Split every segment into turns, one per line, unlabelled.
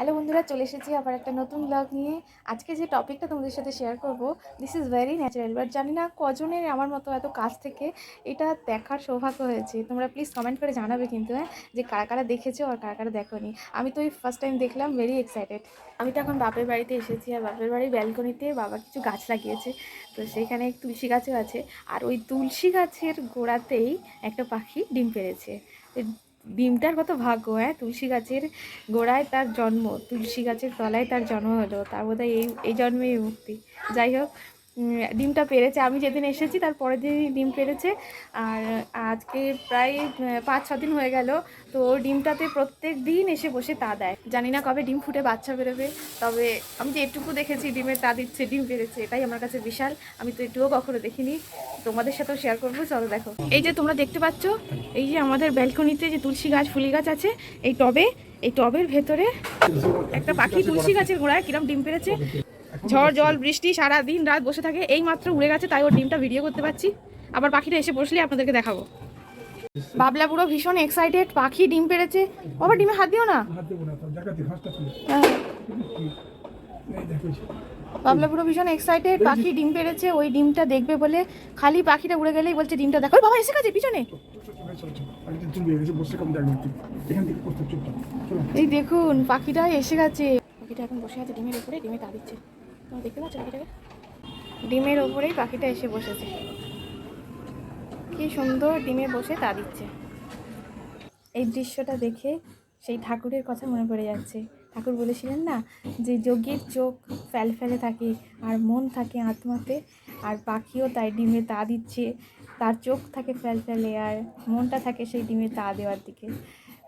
Hello বন্ধুরা, চলে এসেছি আবার একটা নতুন ব্লগ নিয়ে। আজকে যে টপিকটা তোমাদের সাথে শেয়ার করব, this is very natural, but জানি না কজনের আমার মতো এত কাছ থেকে এটা দেখার সৌভাগ্য হয়েছে। তোমরা প্লিজ কমেন্ট করে জানাবে কিন্তু, যে কারা কারা দেখেছো আর কারা কারা দেখোনি। আমি তো এই ফার্স্ট টাইম দেখলাম, ভেরি এক্সাইটেড। আমি তো এখন বাপের বাড়িতে এসেছি, আর বাপের বাড়ির ব্যালকনিতে বাবা কিছু গাছ লাগিয়েছে, তো সেইখানে তুলসী গাছও আছে। আর ওই তুলসী গাছের গোড়াতেই একটা পাখি ডিম পেড়েছে। ডিমটার কত ভাগ্য! তুলসী গাছের গোড়ায় তার জন্ম, তুলসী গাছের তলায় তার জন্ম হলো, তার বোধহয় এই জন্মেই মুক্তি। যাই হোক, ডিমটা পেড়েছে। আমি যেদিন এসেছি তার পরের দিনই ডিম পেড়েছে। আর আজকে প্রায় 5-6 দিন হয়ে গেল। তো ওর ডিমটাতে প্রত্যেক দিন এসে বসে তা দেয়। জানি না কবে ডিম ফুটে বাচ্চা বেরোবে, তবে আমি যে এটুকু দেখেছি ডিমের তা দিচ্ছে, ডিম পেড়েছে, এটাই আমার কাছে বিশাল। আমি তো এটুকুও কখনো দেখিনি, তোমাদের সাথেও শেয়ার করবো। চলো দেখো, এই যে তোমরা দেখতে পাচ্ছ, এই যে আমাদের ব্যালকনিতে যে তুলসী গাছ, ফুলি গাছ আছে, এই টবের ভেতরে একটা পাখি তুলসী গাছের গোড়ায় কিরম ডিম পেড়েছে। ঝড় জল বৃষ্টি সারা দিন রাত বসে থাকে, এই মাত্র উড়ে গেছে, তাই ওর ডিমটা ভিডিও করতে পারছি। আবার পাখিটা এসে বসলে আপনাদেরকে দেখাবো। বাবলা পুরো ভীষণ এক্সাইটেড, পাখি ডিম পেড়েছে। বাবা ডিমে হাত দিও না। বাবলা পুরো ভীষণ এক্সাইটেড, পাখি ডিম পেড়েছে, ওই ডিমটা দেখবে বলে। খালি পাখিটা উড়ে গেলেই বলছে ডিমটা দেখো। বাবা এসে গেছে পিছনে, এই দেখুন পাখিটা এসে গেছে। পাখিটা এখন বসে আছে ডিমের উপরে, ডিমে তা দিচ্ছে। তোমরা দেখতে পাচ্ছ পাখিটাকে? ডিমের ওপরেই পাখিটা এসে বসেছে, কি সুন্দর ডিমে বসে তা দিচ্ছে। এই দৃশ্যটা দেখে সেই ঠাকুরের কথা মনে পড়ে যাচ্ছে। ঠাকুর বলেছিলেন না, যে যোগীর চোখ ফ্যালফ্যালে থাকে আর মন থাকে আত্মাতে, আর পাখিও তাই ডিমে তা দিচ্ছে, তার চোখ থাকে ফ্যালফ্যালে আর মনটা থাকে সেই ডিমে তা দেওয়ার দিকে।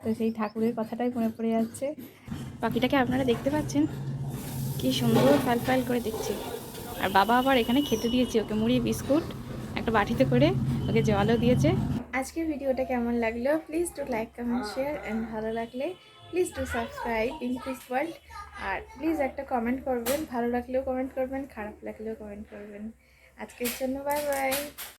তো সেই ঠাকুরের কথাটাই মনে পড়ে যাচ্ছে। পাখিটাকে আপনারা দেখতে পাচ্ছেন, কি সুন্দর ফ্যালফ্যাল করে দেখছে। আর বাবা আবার এখানে খেতে দিয়েছে ওকে মুড়ি বিস্কুট একটা বাটিতে করে, ওকে জলও দিয়েছে। আজকের ভিডিওটা কেমন লাগলো please do like comment share, and ভালো লাগলে please do subscribe Pinky's world. আর প্লিজ একটা কমেন্ট করবেন, ভালো লাগলেও কমেন্ট করবেন, খারাপ লাগলেও কমেন্ট করবেন। আজকের জন্য বাই বাই।